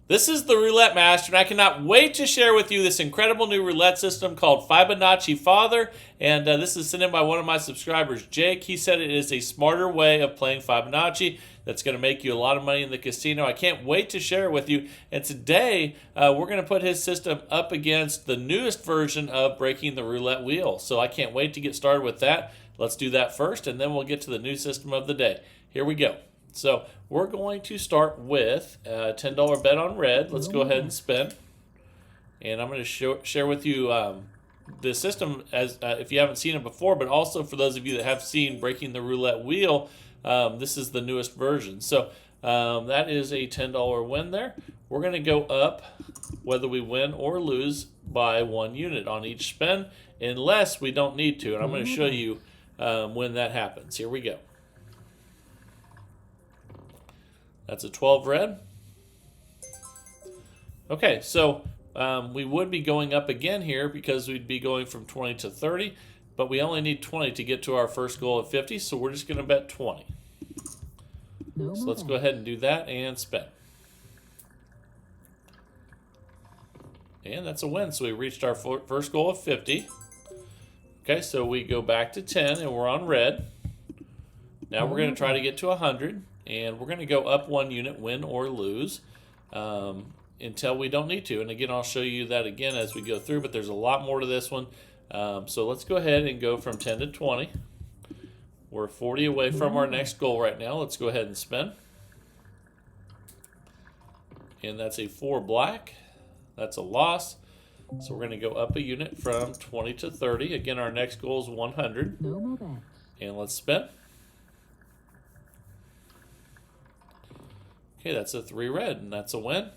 This is the Roulette Master, and I cannot wait to share with you this incredible new roulette system called Fibonacci Father. And this is sent in by one of my subscribers, Jake. He said it is a smarter way of playing Fibonacci that's going to make you a lot of money in the casino. I can't wait to share it with you. And today, we're going to put his system up against the newest version of breaking the roulette wheel. So I can't wait to get started with that. Let's do that first, and then we'll get to the new system of the day. Here we go. So we're going to start with a $10 bet on red. Let's go ahead and spin. And I'm going to share with you the system as if you haven't seen it before, but also for those of you that have seen Breaking the Roulette Wheel, this is the newest version. So that is a $10 win there. We're going to go up whether we win or lose by 1 unit on each spin, unless we don't need to. And I'm going to show you when that happens. Here we go. That's a 12 red. Okay, so we would be going up again here because we'd be going from 20 to 30, but we only need 20 to get to our first goal of 50, so we're just going to bet 20. So let's go ahead and do that and spin. And that's a win, so we reached our first goal of 50. Okay, so we go back to 10, and we're on red. Now we're going to try to get to 100. And we're going to go up 1 unit, win or lose, until we don't need to. And again, I'll show you that again as we go through, but there's a lot more to this one. So let's go ahead and go from 10 to 20. We're 40 away from our next goal right now. Let's go ahead and spin. And that's a 4 black. That's a loss. So we're going to go up a unit from 20 to 30. Again, our next goal is 100. No more bets. And let's spin. Okay, that's a 3 red, and that's a win.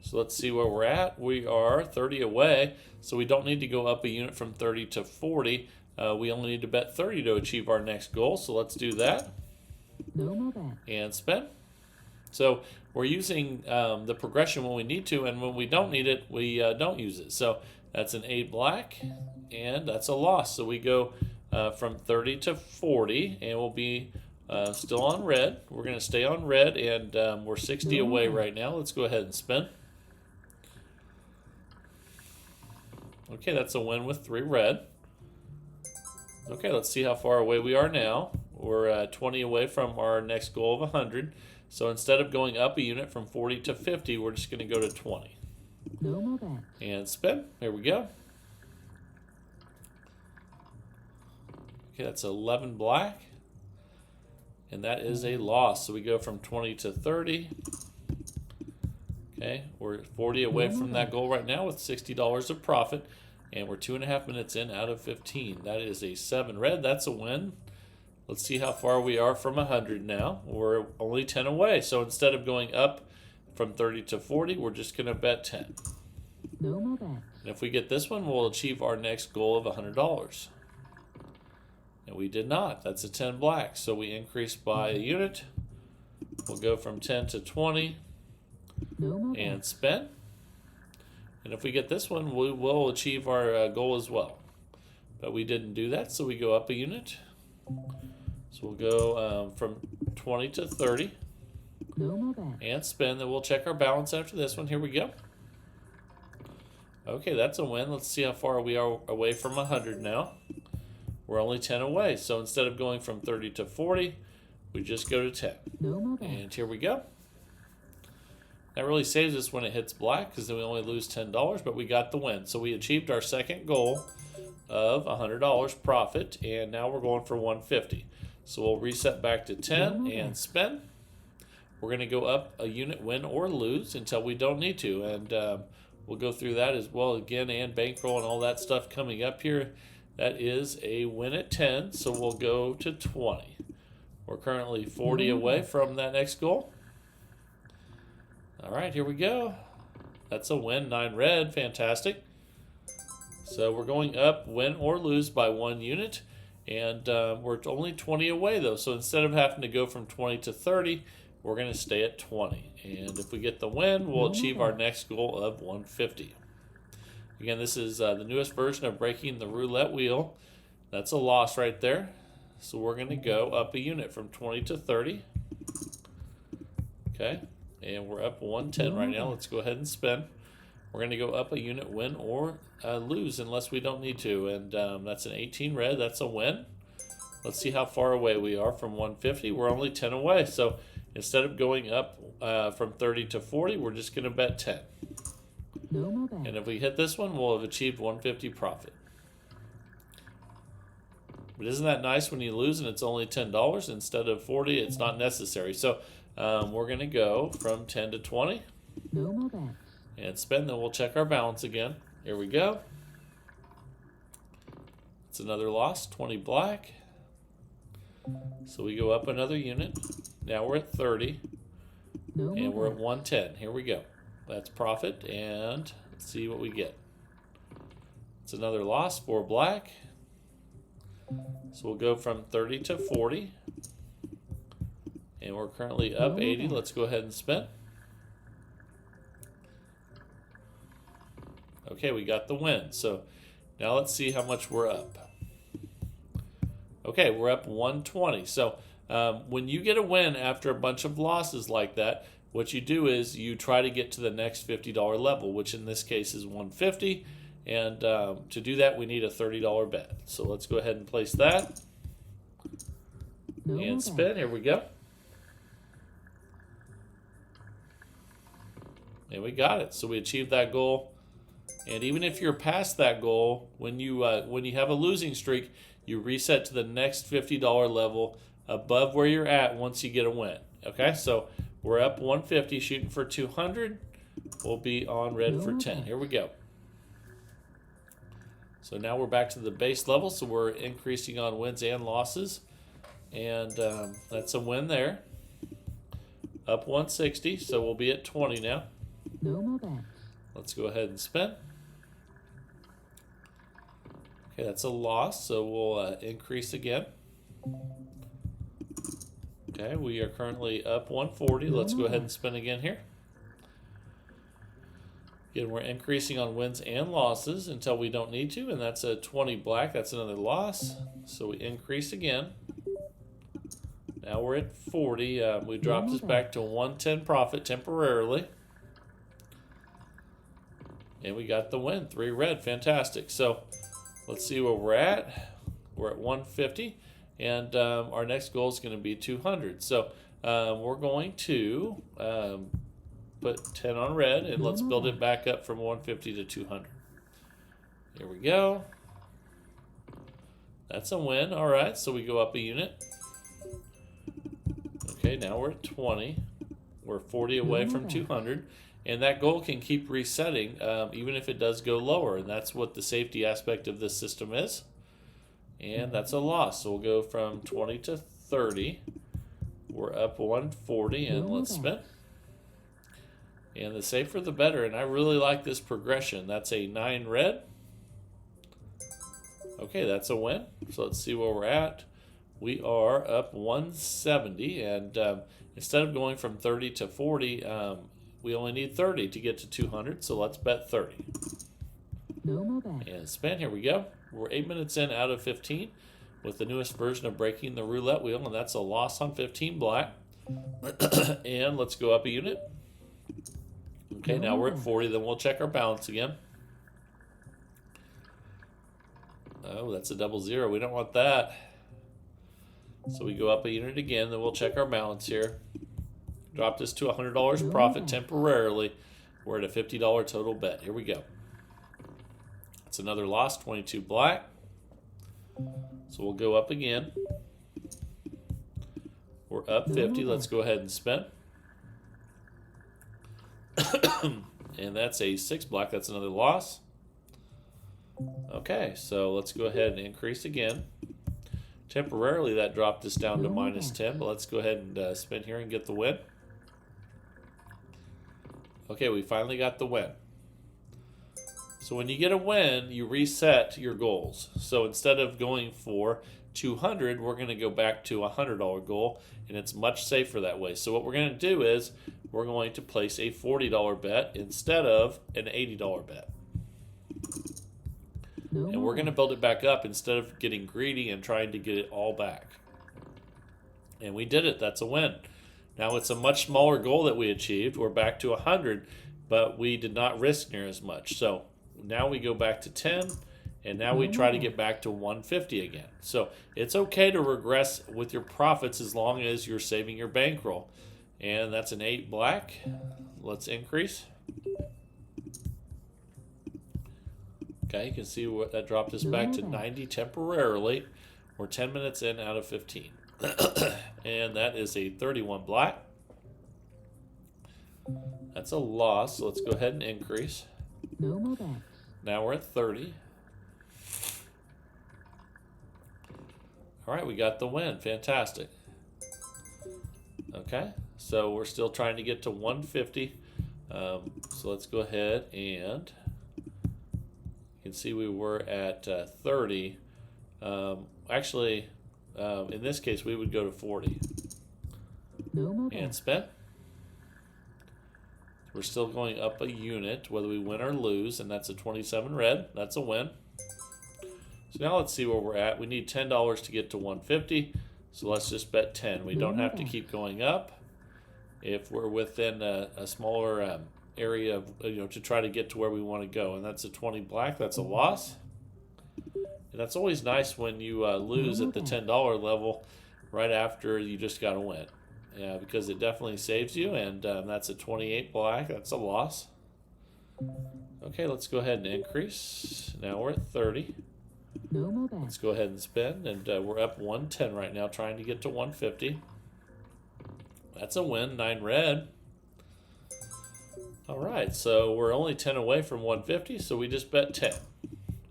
So let's see where we're at. We are 30 away, so we don't need to go up a unit from 30 to 40. We only need to bet 30 to achieve our next goal, so let's do that. No more bet. And spin. So we're using the progression when we need to, and when we don't need it, we don't use it. So that's an 8 black, and that's a loss. So we go from 30 to 40, and we'll be still on red. We're going to stay on red, and we're 60 away right now. Let's go ahead and spin. Okay, that's a win with 3 red. Okay, let's see how far away we are now. We're 20 away from our next goal of 100. So instead of going up a unit from 40 to 50, we're just going to go to 20. No more bet. And spin. Here we go. Okay, that's 11 black. And that is a loss. So we go from 20 to 30. Okay, we're 40 away from that goal right now with $60 of profit. And we're 2.5 minutes in out of 15. That is a 7 red. That's a win. Let's see how far we are from 100 now. We're only 10 away. So instead of going up from 30 to 40, we're just going to bet 10. No more bet. And if we get this one, we'll achieve our next goal of $100. And we did not. That's a 10 black. So we increased by a unit. We'll go from 10 to 20 and spin. And if we get this one, we will achieve our goal as well. But we didn't do that, so we go up a unit. So we'll go from 20 to 30 and spin. Then we'll check our balance after this one. Here we go. Okay, that's a win. Let's see how far we are away from 100 now. We're only 10 away, so instead of going from 30 to 40, we just go to 10. And here we go. That really saves us when it hits black because then we only lose $10, but we got the win. So we achieved our second goal of $100 profit, and now we're going for 150. So we'll reset back to 10 and spin. We're going to go up a unit, win or lose, until we don't need to, and we'll go through that as well again, and bankroll and all that stuff coming up here. That is a win at 10, so we'll go to 20. We're currently 40 away from that next goal. All right, here we go. That's a win, 9 red, fantastic. So we're going up, win or lose by 1 unit, and we're only 20 away though. So instead of having to go from 20 to 30, we're going to stay at 20. And if we get the win, we'll achieve our next goal of 150. Again, this is the newest version of Breaking the Roulette Wheel. That's a loss right there. So we're going to go up a unit from 20 to 30. Okay. And we're up 110 right now. Let's go ahead and spin. We're going to go up a unit, win or lose unless we don't need to. And that's an 18 red. That's a win. Let's see how far away we are from 150. We're only 10 away. So instead of going up from 30 to 40, we're just going to bet 10. And if we hit this one, we'll have achieved 150 profit. But isn't that nice when you lose and it's only $10 instead of 40? It's not necessary. So we're going to go from 10 to 20. And spin, then we'll check our balance again. Here we go. It's another loss, 20 black. So we go up another unit. Now we're at 30. And we're at 110. Here we go. That's profit, and let's see what we get. It's another loss, 4 black. So we'll go from 30 to 40. And we're currently up 80. Let's go ahead and spin. Okay, we got the win. So now let's see how much we're up. Okay, we're up 120. So when you get a win after a bunch of losses like that, what you do is you try to get to the next $50 level, which in this case is 150. And to do that, we need a $30 bet. So let's go ahead and place that. And spin. Here we go. And we got it. So we achieved that goal. And even if you're past that goal, when you have a losing streak, you reset to the next $50 level above where you're at once you get a win. Okay, so we're up 150, shooting for 200. We'll be on red for 10. Here we go. So now we're back to the base level, so we're increasing on wins and losses. And that's a win there. Up 160, so we'll be at 20 now. Let's go ahead and spin. Okay, that's a loss, so we'll increase again. Okay, we are currently up 140. Let's go ahead and spin again here. Again, we're increasing on wins and losses until we don't need to, and that's a 20 black. That's another loss. So we increase again. Now we're at 40. We dropped this back to 110 profit temporarily. And we got the win, 3 red, fantastic. So let's see where we're at. We're at 150, and our next goal is going to be 200. So we're going to put 10 on red, and let's build it back up from 150 to 200. Here we go. That's a win. All right, so we go up a unit. Okay, now we're at 20. We're 40 away from 200. And that goal can keep resetting even if it does go lower. And that's what the safety aspect of this system is. And that's a loss. So we'll go from 20 to 30. We're up 140, and let's spin. And the safer the better. And I really like this progression. That's a 9 red. Okay, that's a win. So let's see where we're at. We are up 170. And instead of going from 30 to 40, we only need 30 to get to 200, so let's bet 30. And spin, here we go. We're 8 minutes in out of 15 with the newest version of breaking the roulette wheel, and that's a loss on 15 black. And let's go up a unit. Okay, now we're at 40, then we'll check our balance again. Oh, that's a 00. We don't want that. So we go up a unit again, then we'll check our balance here. Dropped this to $100 profit temporarily. We're at a $50 total bet. Here we go. It's another loss, 22 black. So we'll go up again. We're up 50. Let's go ahead and spin. And that's a 6 black. That's another loss. Okay, so let's go ahead and increase again. Temporarily, that dropped us down to -10, but let's go ahead and spin here and get the win. Okay, we finally got the win. So when you get a win, you reset your goals. So instead of going for 200, we're going to go back to a $100 goal, and it's much safer that way. So what we're going to do is we're going to place a $40 bet instead of an $80 bet. And we're going to build it back up instead of getting greedy and trying to get it all back. And we did it. That's a win. Now it's a much smaller goal that we achieved. We're back to 100, but we did not risk near as much. So now we go back to 10, and now we try to get back to 150 again. So it's okay to regress with your profits as long as you're saving your bankroll. And that's an 8 black. Let's increase. Okay, you can see what that dropped us back to 90 temporarily. We're 10 minutes in out of 15. And that is a 31 black. That's a loss, so let's go ahead and increase. No more bets. Now we're at 30. All right, we got the win. Fantastic. Okay, so we're still trying to get to 150. So let's go ahead and you can see we were at 30. Actually, in this case, we would go to 40. No more And bets. spend. We're still going up a unit, whether we win or lose, and that's a 27 red. That's a win. So now let's see where we're at. We need $10 to get to 150, so let's just bet 10. We don't have to keep going up. If we're within a smaller area, to try to get to where we want to go, and that's a 20 black. That's a loss. And that's always nice when you lose at the $10 level right after you just got a win. Yeah, because it definitely saves you, and that's a 28 black. That's a loss. Okay, let's go ahead and increase. Now we're at 30. No more bets. Let's go ahead and spend, and we're up 110 right now, trying to get to 150. That's a win, 9 red. All right, so we're only 10 away from 150, so we just bet 10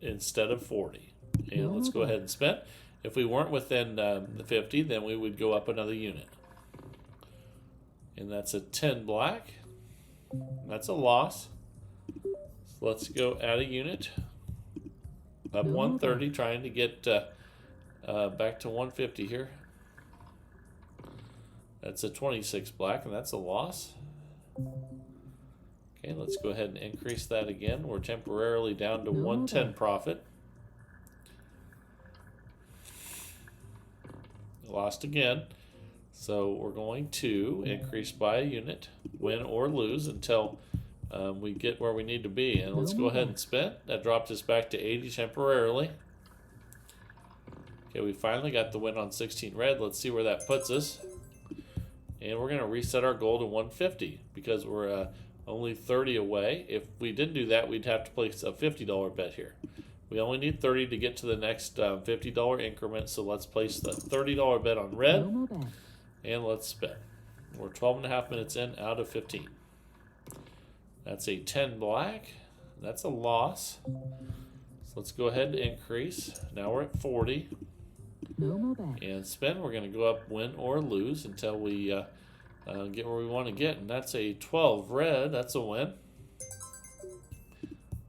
instead of 40. And let's go ahead and spend. If we weren't within the 50, then we would go up another unit. And that's a 10 black. That's a loss. So let's go add a unit. Up 130, trying to get back to 150 here. That's a 26 black, and that's a loss. Okay, let's go ahead and increase that again. We're temporarily down to 110 profit. Lost again. So we're going to increase by a unit, win or lose, until we get where we need to be. And let's go ahead and spend. That dropped us back to 80 temporarily. Okay, we finally got the win on 16 red. Let's see where that puts us. And we're going to reset our goal to 150 because we're only 30 away. If we didn't do that, we'd have to place a $50 bet here. We only need 30 to get to the next $50 increment, so let's place the $30 bet on red. No more bets. And let's spin. We're 12 and a half minutes in out of 15. That's a 10 black. That's a loss. So let's go ahead and increase. Now we're at 40. No more bets. And spin. We're going to go up, win or lose until we get where we want to get. And that's a 12 red. That's a win.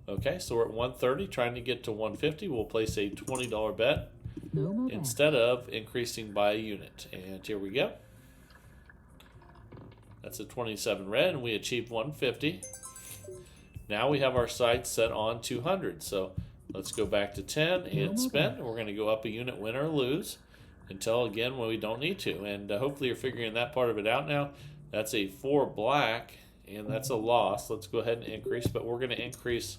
Okay, so we're at 130, trying to get to 150. We'll place a $20 bet No more bets. instead of increasing by a unit. And here we go. That's a 27 red, and we achieved 150. Now we have our sights set on 200. So let's go back to 10 and spin. We're going to go up a unit, win or lose, until again when we don't need to. And hopefully you're figuring that part of it out now. That's a 4 black, and that's a loss. Let's go ahead and increase, but we're going to increase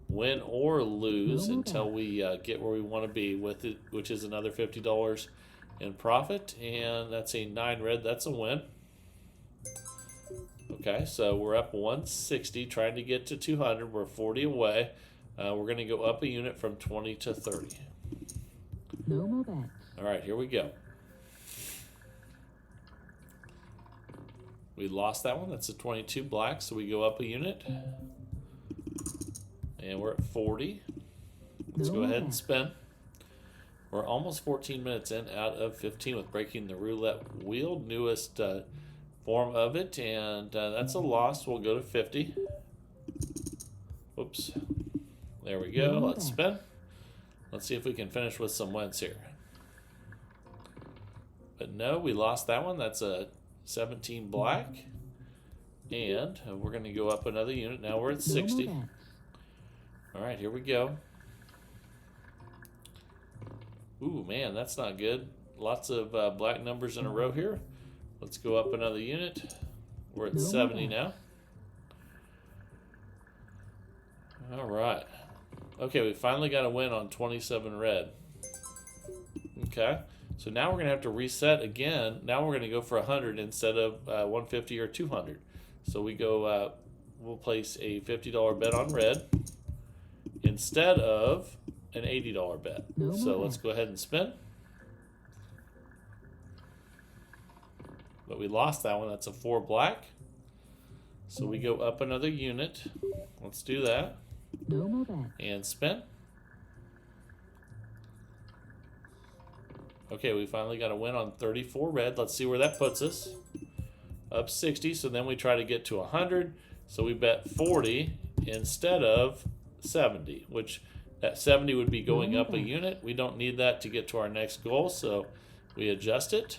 win or lose until we get where we want to be with it, which is another $50 in profit. And that's a 9 red. That's a win. Okay, so we're up 160, trying to get to 200. We're 40 away. We're going to go up a unit from 20 to 30. No more bets. All right, here we go. We lost that one. That's a 22 black, so we go up a unit. And we're at 40. Let's go ahead and spin. We're almost 14 minutes in out of 15 with breaking the roulette wheel, newest form of it, and that's a loss. We'll go to 50. Oops. There we go. Let's spin. Let's see if we can finish with some wins here. But no, we lost that one. That's a 17 black. And we're going to go up another unit. Now we're at 60. All right, here we go. Ooh, man, that's not good. Lots of black numbers in a row here. Let's go up another unit. We're at No 70 more. now. All right. Okay, we finally got a win on 27 red. Okay, so now we're going to have to reset again. Now we're going to go for 100 instead of 150 or 200. So we go, we'll place a $50 bet on red instead of an $80 bet. No So more. let's go ahead and spin. But we lost that one. That's a 4 black. So we go up another unit. Let's do that. No more bet. And spin. Okay, we finally got a win on 34 red. Let's see where that puts us. Up 60, so then we try to get to 100. So we bet 40 instead of 70, which that 70 would be going up a unit. We don't need that to get to our next goal, so we adjust it.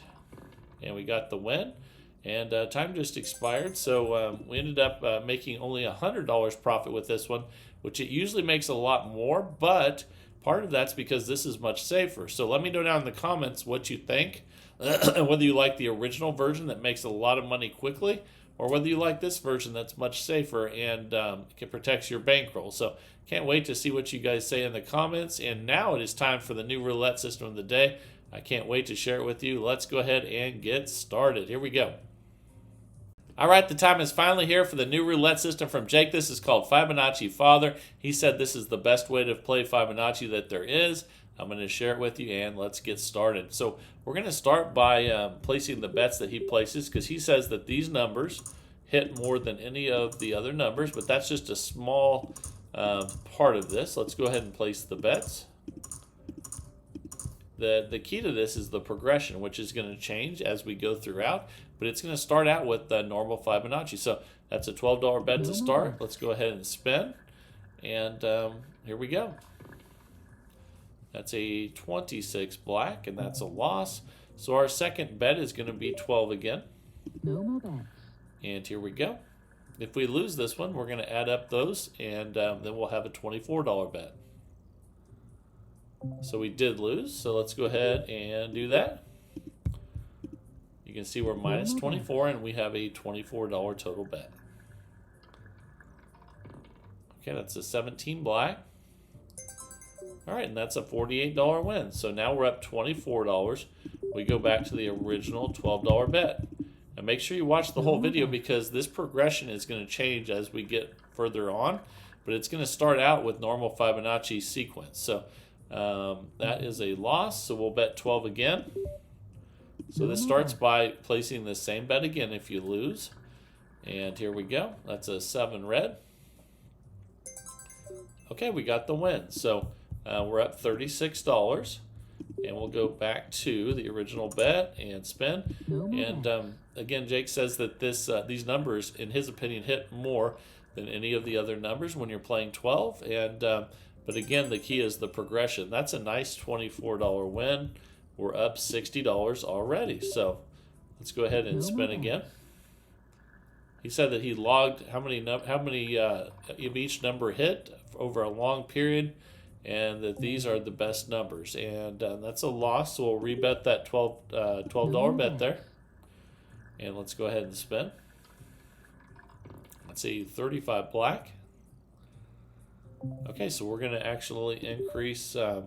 And we got the win. And time just expired, so we ended up making only $100 profit with this one, which it usually makes a lot more, but part of that's because this is much safer. So let me know down in the comments what you think, whether you like the original version that makes a lot of money quickly, or whether you like this version that's much safer and protects your bankroll. So can't wait to see what you guys say in the comments. And now it is time for the new roulette system of the day. I can't wait to share it with you. Let's go ahead and get started. Here we go. All right, the time is finally here for the new roulette system from Jake. This is called Fibonacci Father. He said this is the best way to play Fibonacci that there is. I'm going to share it with you, and let's get started. So we're going to start by placing the bets that he places, because he says that these numbers hit more than any of the other numbers, but that's just a small part of this. Let's go ahead and place the bets. The key to this is the progression, which is going to change as we go throughout, but it's going to start out with the normal Fibonacci. So that's a $12 bet to start. Let's go ahead and spin, and here we go. That's a 26 black, and that's a loss. So our second bet is going to be 12 again. No more bets. And here we go. If we lose this one, we're going to add up those, and then we'll have a $24 bet. So we did lose, so let's go ahead and do that. You can see we're minus 24, and we have a $24 total bet. Okay, that's a 17 black. All right, and that's a $48 win. So now we're up $24. We go back to the original $12 bet. And make sure you watch the whole video, because this progression is going to change as we get further on. But it's going to start out with normal Fibonacci sequence. So that is a loss, so we'll bet 12 again. So this starts by placing the same bet again if you lose. And here we go. That's a 7 red. Okay, we got the win. So we're up $36. And we'll go back to the original bet and spin. And again, Jake says that these numbers, in his opinion, hit more than any of the other numbers when you're playing 12. And but again, the key is the progression. That's a nice $24 win. We're up $60 already. So let's go ahead and spin again. He said that he logged how many of each number hit over a long period, and that these are the best numbers. And that's a loss, so we'll rebet that $12 bet there. And let's go ahead and spin. Let's see, 35 black. Okay, so we're going to actually increase, we're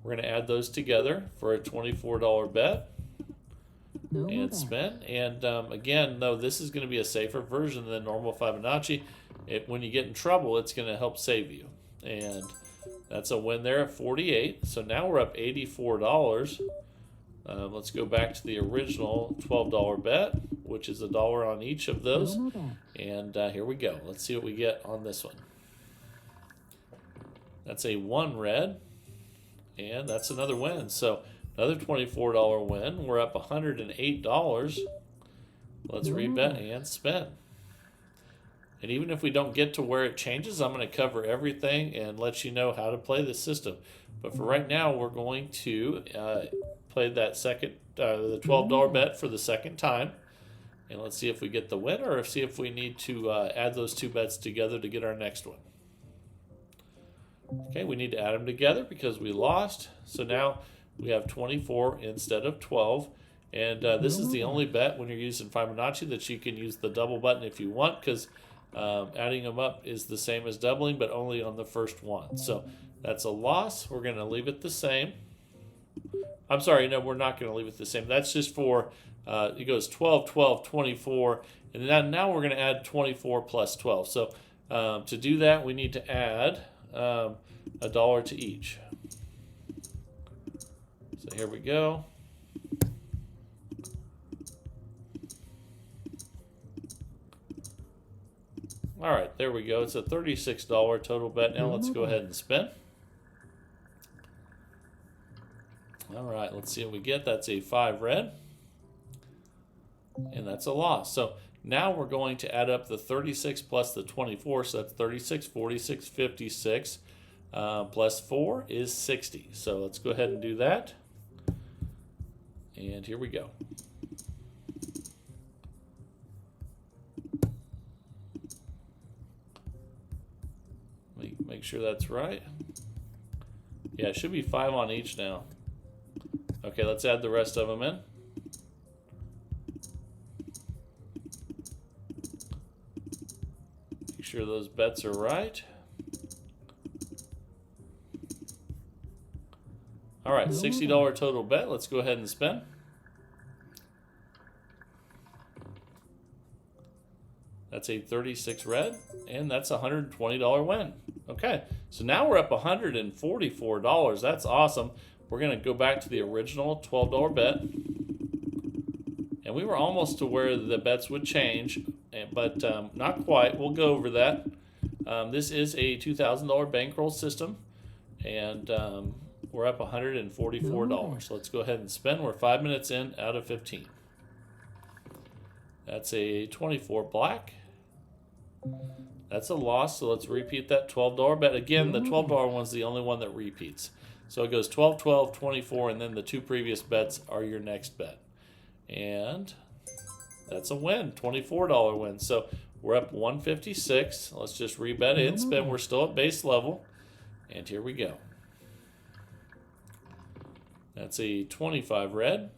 going to add those together for a $24 bet. And spin. And again, no, this is going to be a safer version than normal Fibonacci. When you get in trouble, it's going to help save you. And that's a win there at 48. So now we're up $84. Let's go back to the original $12 bet, which is $1 on each of those. And here we go. Let's see what we get on this one. That's a 1 red, and that's another win. So another $24 win. We're up $108. Let's rebet and spin. And even if we don't get to where it changes, I'm going to cover everything and let you know how to play the system. But for right now, we're going to play that the $12 bet for the second time. And let's see if we get the win, or see if we need to add those two bets together to get our next one. Okay, we need to add them together because we lost. So now we have 24 instead of 12. And this is the only bet when you're using Fibonacci that you can use the double button if you want, because adding them up is the same as doubling, but only on the first one. So that's a loss. We're going to leave it the same. I'm sorry, no, we're not going to leave it the same. That's just for, it goes 12, 12, 24, and then now we're going to add 24 plus 12. So to do that, we need to add $1 to each. So here we go. All right, there we go. It's a $36 total bet. Now let's go ahead and spin. All right, let's see what we get. That's a 5 red. And that's a loss. So now we're going to add up the 36 plus the 24. So that's 36, 46, 56. Plus 4 is 60. So let's go ahead and do that. And here we go. Make sure that's right. Yeah, it should be 5 on each now. Okay, let's add the rest of them in. Make sure those bets are right. All right, $60 total bet. Let's go ahead and spin. That's a 36 red, and that's a $120 win. Okay, so now we're up $144. That's awesome. We're going to go back to the original $12 bet. And we were almost to where the bets would change, but not quite. We'll go over that. This is a $2,000 bankroll system, and we're up $144. So let's go ahead and spin. We're 5 minutes in out of 15. That's a 24 black. That's a loss, so let's repeat that $12 bet. Again, the $12 one's the only one that repeats. So it goes 12, 12, 24, and then the 2 previous bets are your next bet. And that's a win, $24 win. So we're up 156. Let's just rebet and spin. We're still at base level. And here we go. That's a 25 red.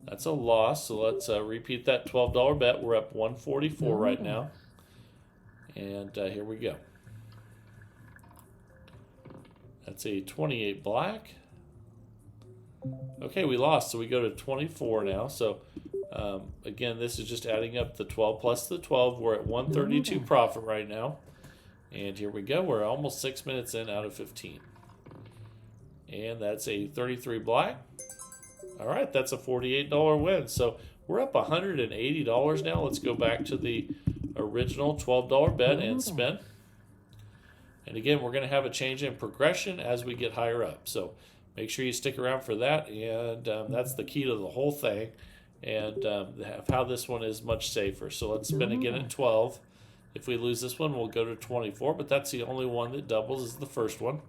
That's a loss, so let's repeat that $12 bet. We're up 144 right now. And here we go. That's a 28 black. Okay, we lost, so we go to 24 now. So again, this is just adding up the 12 plus the 12. We're at 132 profit right now. And here we go. We're almost 6 minutes in out of 15. And that's a 33 black. All right, that's a $48 win. So we're up $180 now. Let's go back to the original $12 bet and spin. And again, we're going to have a change in progression as we get higher up. So make sure you stick around for that. And that's the key to the whole thing. And how this one is much safer. So let's spin again at 12. If we lose this one, we'll go to 24. But that's the only one that doubles is the first one.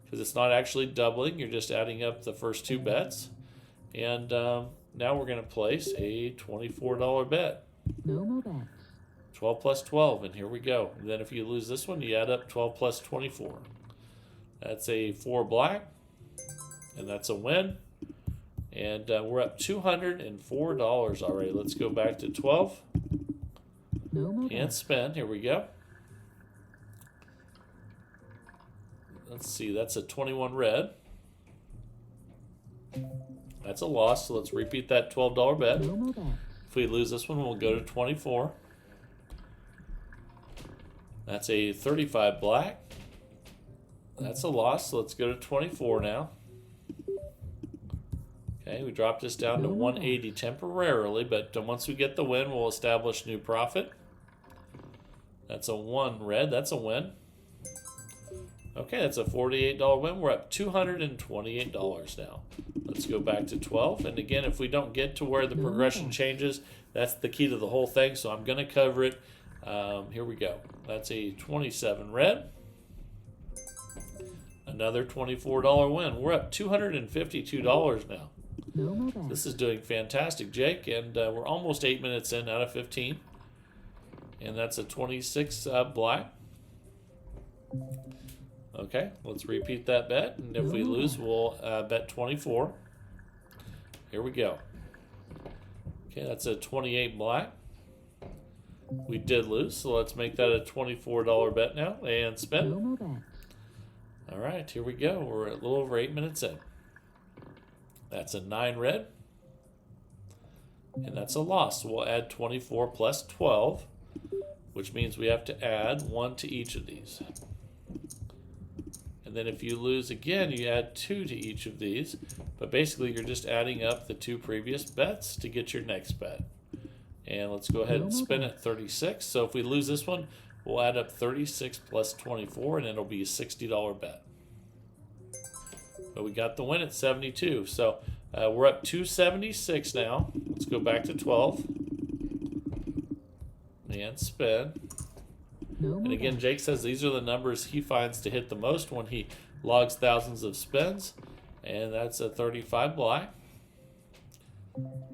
Because it's not actually doubling. You're just adding up the first 2 bets. And now we're going to place a $24 bet. No more bets. 12 plus 12, and here we go. And then if you lose this one, you add up 12 plus 24. That's a 4 black, and that's a win. And we're up $204 already. Let's go back to 12 and spin. Here we go. Let's see, that's a 21 red. That's a loss, so let's repeat that $12 bet. If we lose this one, we'll go to 24. That's a 35 black. That's a loss, so let's go to 24 now. Okay, we dropped this down to 180 temporarily, but once we get the win, we'll establish new profit. That's a 1 red. That's a win. Okay, that's a $48 win. We're up $228 now. Let's go back to 12. And again, if we don't get to where the progression changes, that's the key to the whole thing. So I'm going to cover it. Here we go. That's a 27 red. Another $24 win. We're up $252 now. This is doing fantastic, Jake. And we're almost 8 minutes in out of 15. And that's a 26 black. Okay, let's repeat that bet. And if we lose, we'll bet 24. Here we go. Okay, that's a 28 black. We did lose, so let's make that a $24 bet now and spin. No more bets. All right, here we go. We're a little over 8 minutes in. That's a 9 red. And that's a loss. We'll add 24 plus 12, which means we have to add 1 to each of these. And then if you lose again, you add 2 to each of these. But basically, you're just adding up the 2 previous bets to get your next bet. And let's go ahead and spin at 36. So if we lose this one, we'll add up 36 plus 24, and it'll be a $60 bet. But we got the win at 72. So we're up 276 now. Let's go back to 12. And spin. And again, Jake says these are the numbers he finds to hit the most when he logs thousands of spins. And that's a 35 black.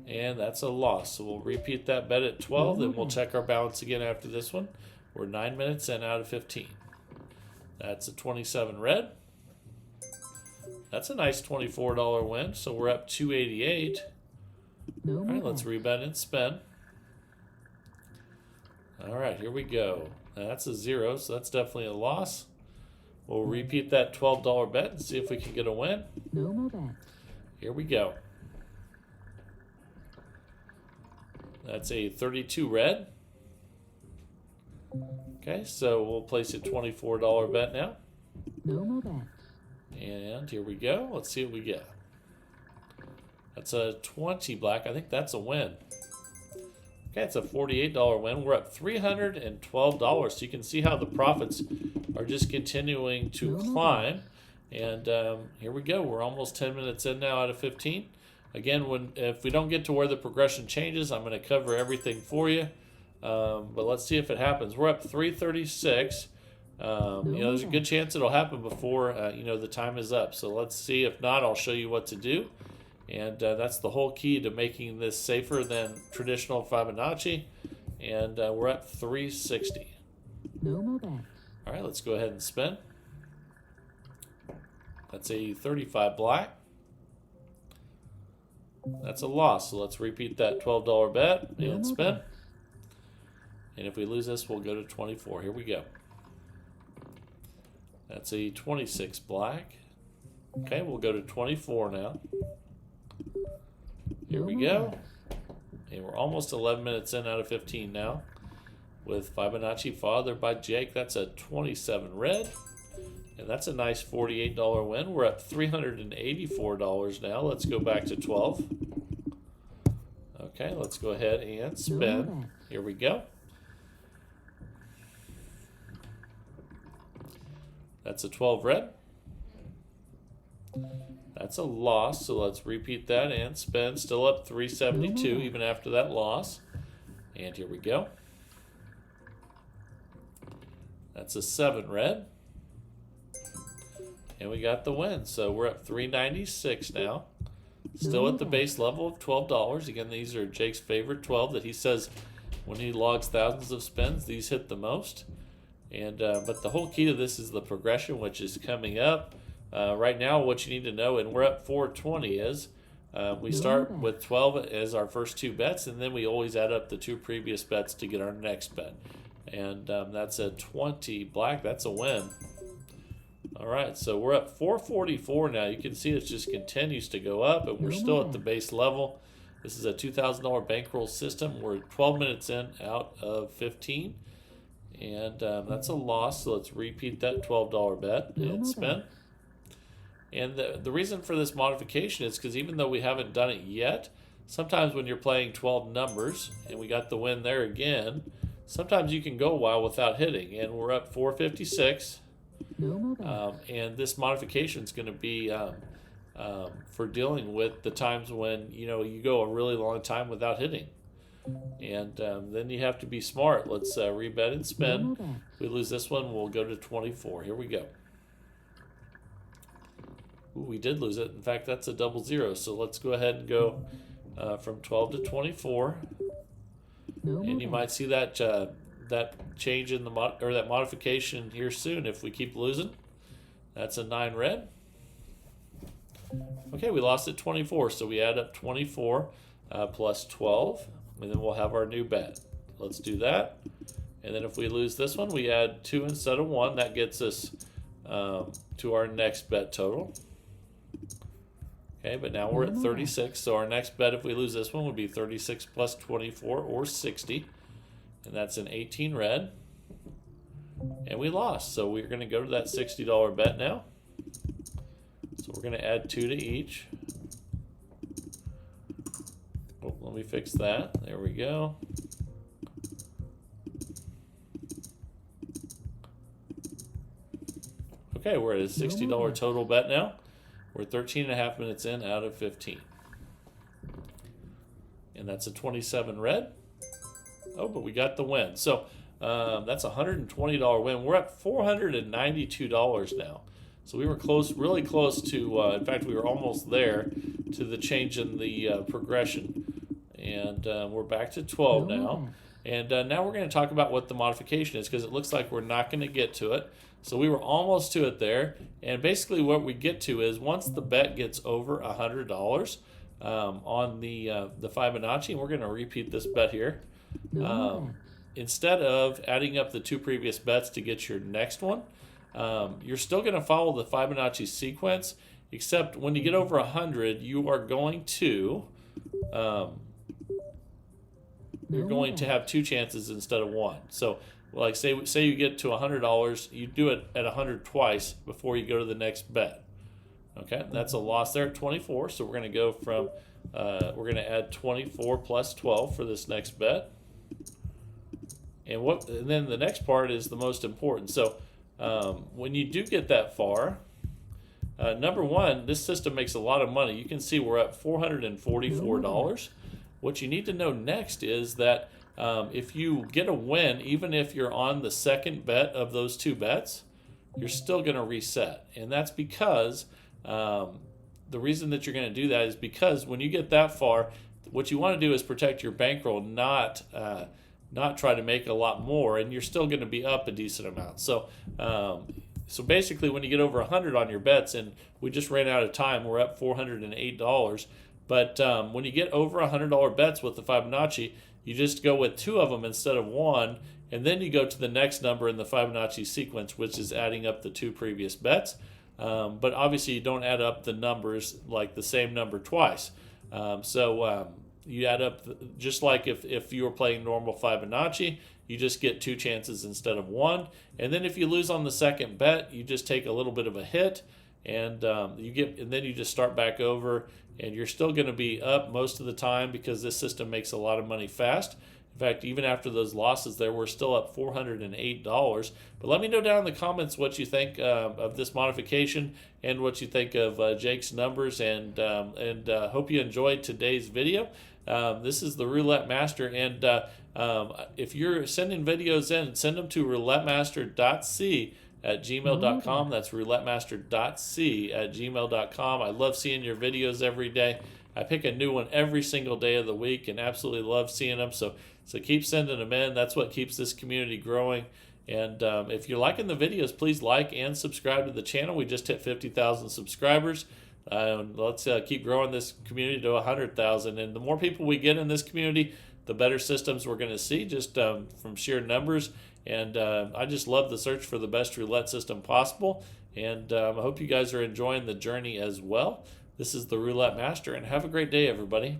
And that's a loss. So we'll repeat that bet at 12, and we'll check our balance again after this one. We're 9 minutes in out of 15. That's a 27 red. That's a nice $24 win. So we're up 288. All right, let's rebet and spin. All right, here we go. That's a 0, so that's definitely a loss. We'll repeat that $12 bet and see if we can get a win. No more bets. Here we go. That's a 32 red. Okay, so we'll place a $24 bet now. No more bets. And here we go. Let's see what we get. That's a 20 black. I think that's a win. Okay, it's a $48 win. We're up $312. So you can see how the profits are just continuing to climb. And here we go. We're almost 10 minutes in now out of 15. Again, if we don't get to where the progression changes, I'm going to cover everything for you. But let's see if it happens. We're up 336. There's a good chance it'll happen before the time is up. So let's see. If not, I'll show you what to do. And that's the whole key to making this safer than traditional Fibonacci. And we're at 360. No more bets. All right, let's go ahead and spin. That's a 35 black. That's a loss. So let's repeat that $12 bet and spin. And if we lose this, we'll go to 24. Here we go. That's a 26 black. Okay, we'll go to 24 now. Here we go. And we're almost 11 minutes in out of 15 now. With Fibonacci fathered by Jake. That's a 27 red. And that's a nice $48 win. We're up $384 now. Let's go back to 12. Okay, let's go ahead and spin. Here we go. That's a 12 red. That's a loss, so let's repeat that and spin. Still up 372 even after that loss. And here we go. That's a 7 red. And we got the win. So we're at 396 now. Still at the base level of $12. Again, these are Jake's favorite 12 that he says when he logs thousands of spins, these hit the most. And but the whole key to this is the progression, which is coming up. Right now, what you need to know, and we're at 420, is we start with 12 as our first 2 bets, and then we always add up the 2 previous bets to get our next bet. And that's a 20 black. That's a win. All right, so we're at 444 now. You can see it just continues to go up, and we're still at the base level. This is a $2,000 bankroll system. We're 12 minutes in out of 15. And that's a loss, so let's repeat that $12 bet and spin. And the reason for this modification is because even though we haven't done it yet, sometimes when you're playing 12 numbers, and we got the win there again, sometimes you can go a while without hitting. And we're up 456. And this modification is going to be for dealing with the times when you go a really long time without hitting. And then you have to be smart. Let's rebet and spin. If we lose this one, we'll go to 24. Here we go. Ooh, we did lose it. In fact, that's a double 0. So let's go ahead and go from 12 to 24. And you might see that that change in the that modification here soon if we keep losing. That's a 9 red. Okay, we lost at 24, so we add up 24 plus 12, and then we'll have our new bet. Let's do that. And then if we lose this one, we add 2 instead of 1. That gets us to our next bet total. Okay, but now we're at 36, so our next bet if we lose this one would be 36 plus 24, or 60. And that's an 18 red. And we lost, so we're going to go to that $60 bet now. So we're going to add 2 to each. Oh, let me fix that. There we go. Okay, we're at a $60 total bet now. We're 13.5 minutes in out of 15. And that's a 27 red. Oh, but we got the win. So that's a $120 win. We're at $492 now. So we were close, really close to, in fact, we were almost there to the change in the progression. And we're back to 12 now. And now we're going to talk about what the modification is, because it looks like we're not going to get to it. So we were almost to it there. And basically what we get to is once the bet gets over $100 on the Fibonacci, and we're going to repeat this bet here. Instead of adding up the 2 previous bets to get your next one, you're still going to follow the Fibonacci sequence, except when you get over 100, you are going to have 2 chances instead of 1. So, like say you get to $100, you do it at 100 twice before you go to the next bet. Okay, that's a loss there at 24. So we're going to go from we're going to add 24 plus 12 for this next bet. And then the next part is the most important. So when you do get that far, number one, this system makes a lot of money. You can see we're at $444. What you need to know next is that if you get a win, even if you're on the second bet of those 2 bets, you're still going to reset. And that's because the reason that you're going to do that is because when you get that far, what you want to do is protect your bankroll, not try to make a lot more, and you're still going to be up a decent amount. So so basically when you get over 100 on your bets, and we just ran out of time, we're at $408. But when you get over $100 bets with the Fibonacci, you just go with 2 of them instead of 1, and then you go to the next number in the Fibonacci sequence, which is adding up the 2 previous bets. But obviously you don't add up the numbers like the same number twice. You add up, just like if you were playing normal Fibonacci, you just get 2 chances instead of 1. And then if you lose on the second bet, you just take a little bit of a hit, and then you just start back over, and you're still going to be up most of the time because this system makes a lot of money fast. In fact, even after those losses there, we're still up $408. But let me know down in the comments what you think of this modification and what you think of Jake's numbers. And hope you enjoyed today's video. This is the Roulette Master. And if you're sending videos in, send them to roulettemaster.c@gmail.com. That's roulettemaster.c@gmail.com. I love seeing your videos every day. I pick a new one every single day of the week and absolutely love seeing them. So keep sending them in. That's what keeps this community growing. And if you're liking the videos, please like and subscribe to the channel. We just hit 50,000 subscribers. Let's keep growing this community to 100,000. And the more people we get in this community, the better systems we're going to see just from sheer numbers. And I just love the search for the best roulette system possible. And I hope you guys are enjoying the journey as well. This is the Roulette Master, and have a great day, everybody.